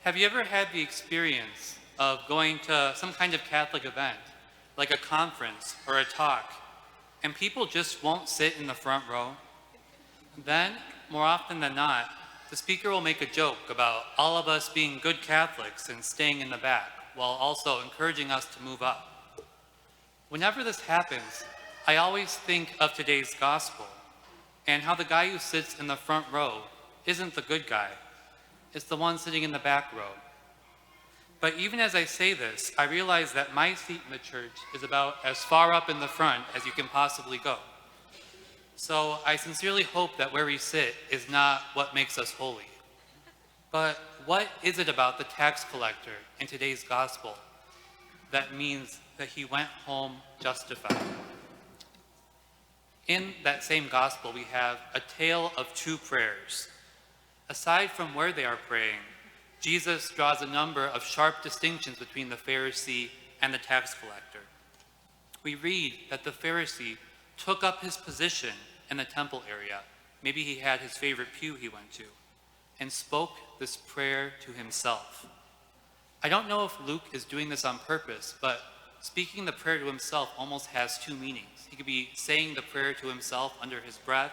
Have you ever had the experience of going to some kind of Catholic event, like a conference or a talk, and people just won't sit in the front row? Then, more often than not, the speaker will make a joke about all of us being good Catholics and staying in the back, while also encouraging us to move up. Whenever this happens, I always think of today's gospel and how the guy who sits in the front row isn't the good guy. It's the one sitting in the back row. But even as I say this, I realize that my seat in the church is about as far up in the front as you can possibly go. So I sincerely hope that where we sit is not what makes us holy. But what is it about the tax collector in today's gospel that means that he went home justified? In that same gospel, we have a tale of two prayers. Aside from where they are praying, Jesus draws a number of sharp distinctions between the Pharisee and the tax collector. We read that the Pharisee took up his position in the temple area, maybe he had his favorite pew he went to, and spoke this prayer to himself. I don't know if Luke is doing this on purpose, but speaking the prayer to himself almost has two meanings. He could be saying the prayer to himself under his breath,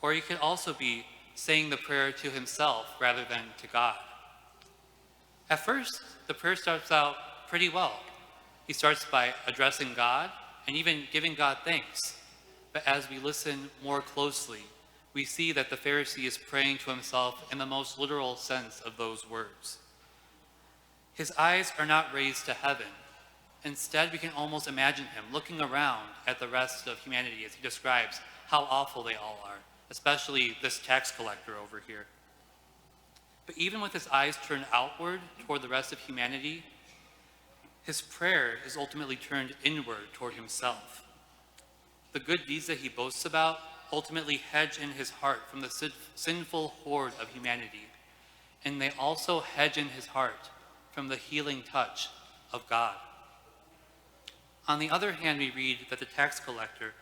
or he could also be saying the prayer to himself rather than to God. At first, the prayer starts out pretty well. He starts by addressing God and even giving God thanks. But as we listen more closely, we see that the Pharisee is praying to himself in the most literal sense of those words. His eyes are not raised to heaven. Instead, we can almost imagine him looking around at the rest of humanity as he describes how awful they all are, especially this tax collector over here. But even with his eyes turned outward toward the rest of humanity, his prayer is ultimately turned inward toward himself. The good deeds that he boasts about ultimately hedge in his heart from the sinful horde of humanity, and they also hedge in his heart from the healing touch of God. On the other hand, we read that the tax collector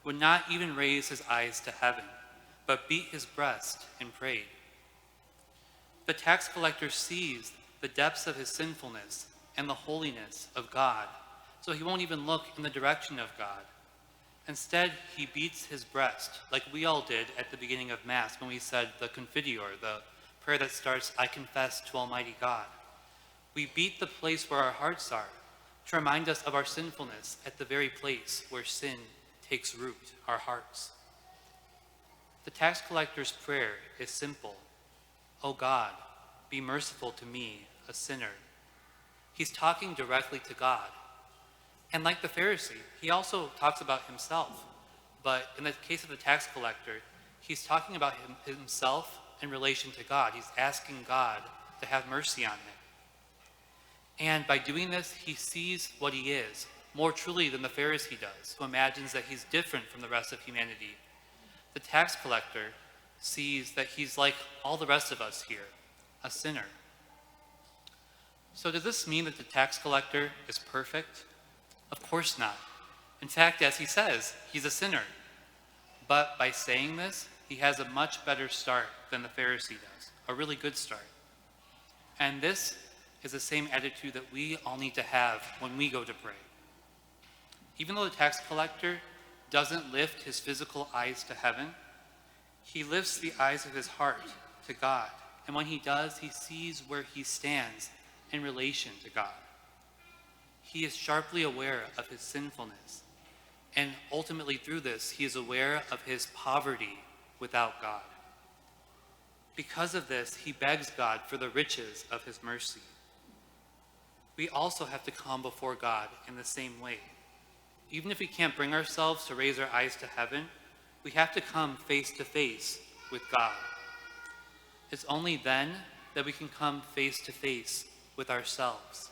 would not even raise his eyes to heaven, but beat his breast and prayed. The tax collector sees the depths of his sinfulness and the holiness of God, so he won't even look in the direction of God. Instead, he beats his breast, like we all did at the beginning of Mass when we said the Confiteor, the prayer that starts, I confess to Almighty God. We beat the place where our hearts are to remind us of our sinfulness at the very place where sin takes root, our hearts. The tax collector's prayer is simple. O God, be merciful to me, a sinner. He's talking directly to God. And like the Pharisee, he also talks about himself. But in the case of the tax collector, he's talking about himself in relation to God. He's asking God to have mercy on him. And by doing this, he sees what he is, more truly than the Pharisee does, who imagines that he's different from the rest of humanity. The tax collector sees that he's like all the rest of us here, a sinner. So does this mean that the tax collector is perfect? Of course not. In fact, as he says, he's a sinner. But by saying this, he has a much better start than the Pharisee does, a really good start. And this is the same attitude that we all need to have when we go to pray. Even though the tax collector doesn't lift his physical eyes to heaven, he lifts the eyes of his heart to God. And when he does, he sees where he stands in relation to God. He is sharply aware of his sinfulness. And ultimately through this, he is aware of his poverty without God. Because of this, he begs God for the riches of his mercy. We also have to come before God in the same way. Even if we can't bring ourselves to raise our eyes to heaven, we have to come face to face with God. It's only then that we can come face to face with ourselves.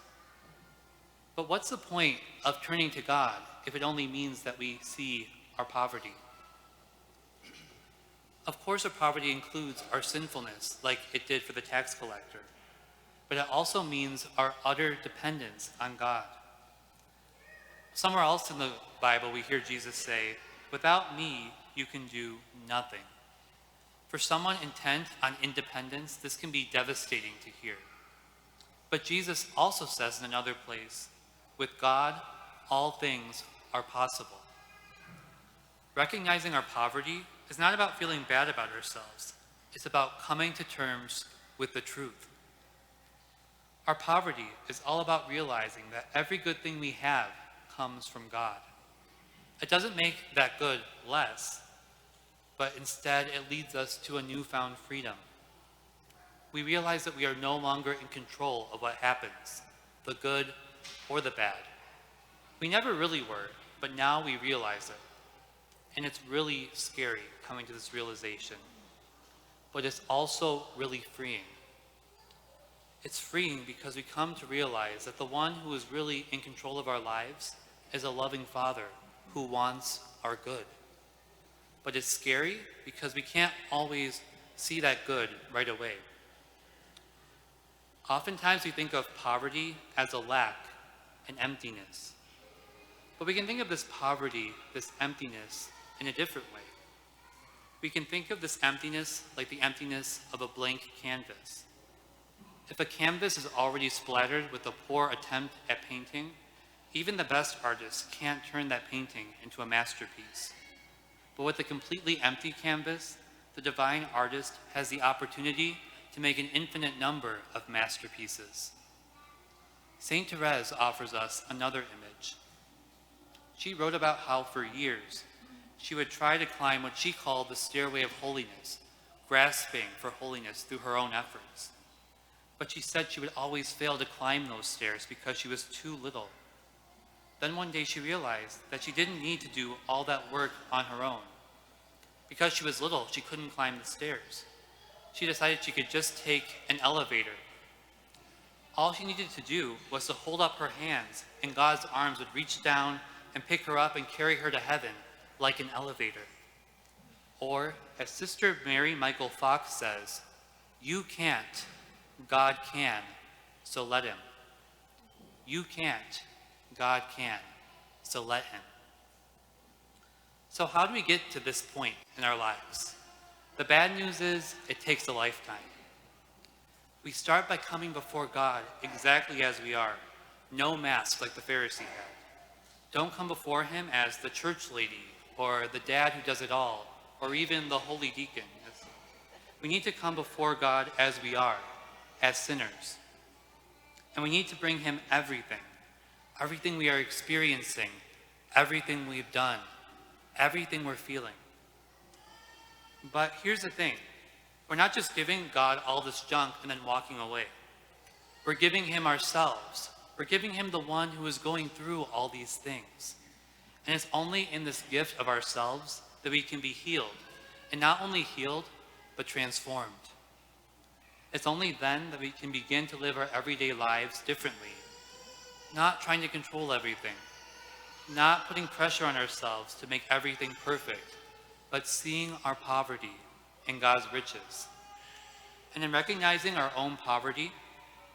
But what's the point of turning to God if it only means that we see our poverty? Of course, our poverty includes our sinfulness, like it did for the tax collector. But it also means our utter dependence on God. Somewhere else in the Bible, we hear Jesus say, "Without me, you can do nothing." For someone intent on independence, this can be devastating to hear. But Jesus also says in another place, with God, all things are possible. Recognizing our poverty is not about feeling bad about ourselves. It's about coming to terms with the truth. Our poverty is all about realizing that every good thing we have comes from God. It doesn't make that good less, but instead it leads us to a newfound freedom. We realize that we are no longer in control of what happens, the good or the bad. We never really were, but now we realize it. And it's really scary coming to this realization. But it's also really freeing. It's freeing because we come to realize that the one who is really in control of our lives is a loving Father who wants our good. But it's scary because we can't always see that good right away. Oftentimes we think of poverty as a lack, an emptiness. But we can think of this poverty, this emptiness, in a different way. We can think of this emptiness like the emptiness of a blank canvas. If a canvas is already splattered with a poor attempt at painting, even the best artists can't turn that painting into a masterpiece. But with a completely empty canvas, the divine artist has the opportunity to make an infinite number of masterpieces. Saint Therese offers us another image. She wrote about how for years she would try to climb what she called the stairway of holiness, grasping for holiness through her own efforts. But she said she would always fail to climb those stairs because she was too little. Then one day she realized that she didn't need to do all that work on her own. Because she was little, she couldn't climb the stairs. She decided she could just take an elevator. All she needed to do was to hold up her hands, and God's arms would reach down and pick her up and carry her to heaven like an elevator. Or, as Sister Mary Michael Fox says, "You can't, God can, so let him." You can't, God can, so let him. So how do we get to this point in our lives? The bad news is it takes a lifetime. We start by coming before God exactly as we are, no mask like the Pharisee had. Don't come before him as the church lady or the dad who does it all, or even the holy deacon. We need to come before God as we are, as sinners. And we need to bring him everything we are experiencing, everything we've done, everything we're feeling. But here's the thing. We're not just giving God all this junk and then walking away. We're giving him ourselves. We're giving him the one who is going through all these things. And it's only in this gift of ourselves that we can be healed. And not only healed, but transformed. It's only then that we can begin to live our everyday lives differently. Not trying to control everything. Not putting pressure on ourselves to make everything perfect, but seeing our poverty in God's riches. And in recognizing our own poverty,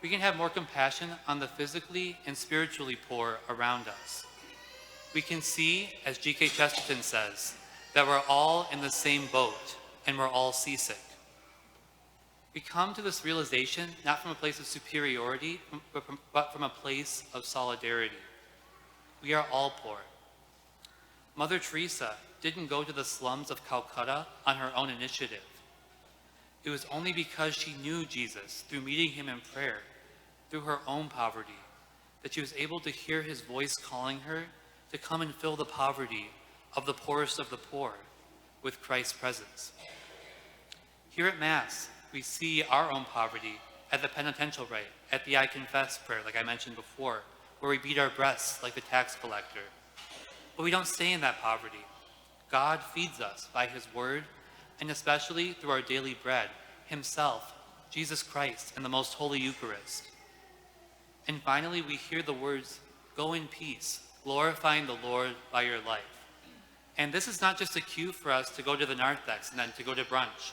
we can have more compassion on the physically and spiritually poor around us. We can see, as G.K. Chesterton says, that we're all in the same boat and we're all seasick. We come to this realization not from a place of superiority, but from a place of solidarity. We are all poor. Mother Teresa didn't go to the slums of Calcutta on her own initiative. It was only because she knew Jesus through meeting him in prayer, through her own poverty, that she was able to hear his voice calling her to come and fill the poverty of the poorest of the poor with Christ's presence. Here at Mass, we see our own poverty at the penitential rite, at the I Confess prayer, like I mentioned before, where we beat our breasts like the tax collector. But we don't stay in that poverty. God feeds us by his word, and especially through our daily bread, himself, Jesus Christ, and the most holy Eucharist. And finally, we hear the words, "Go in peace, glorifying the Lord by your life." And this is not just a cue for us to go to the narthex and then to go to brunch.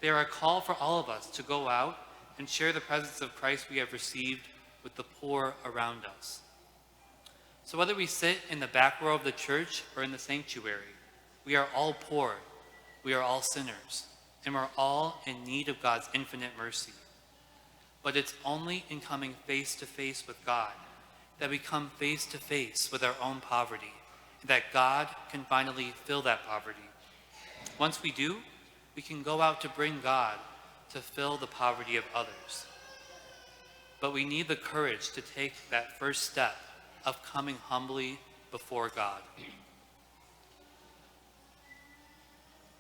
They are a call for all of us to go out and share the presence of Christ we have received with the poor around us. So whether we sit in the back row of the church or in the sanctuary, we are all poor, we are all sinners, and we're all in need of God's infinite mercy. But it's only in coming face to face with God that we come face to face with our own poverty, and that God can finally fill that poverty. Once we do, we can go out to bring God to fill the poverty of others. But we need the courage to take that first step of coming humbly before God.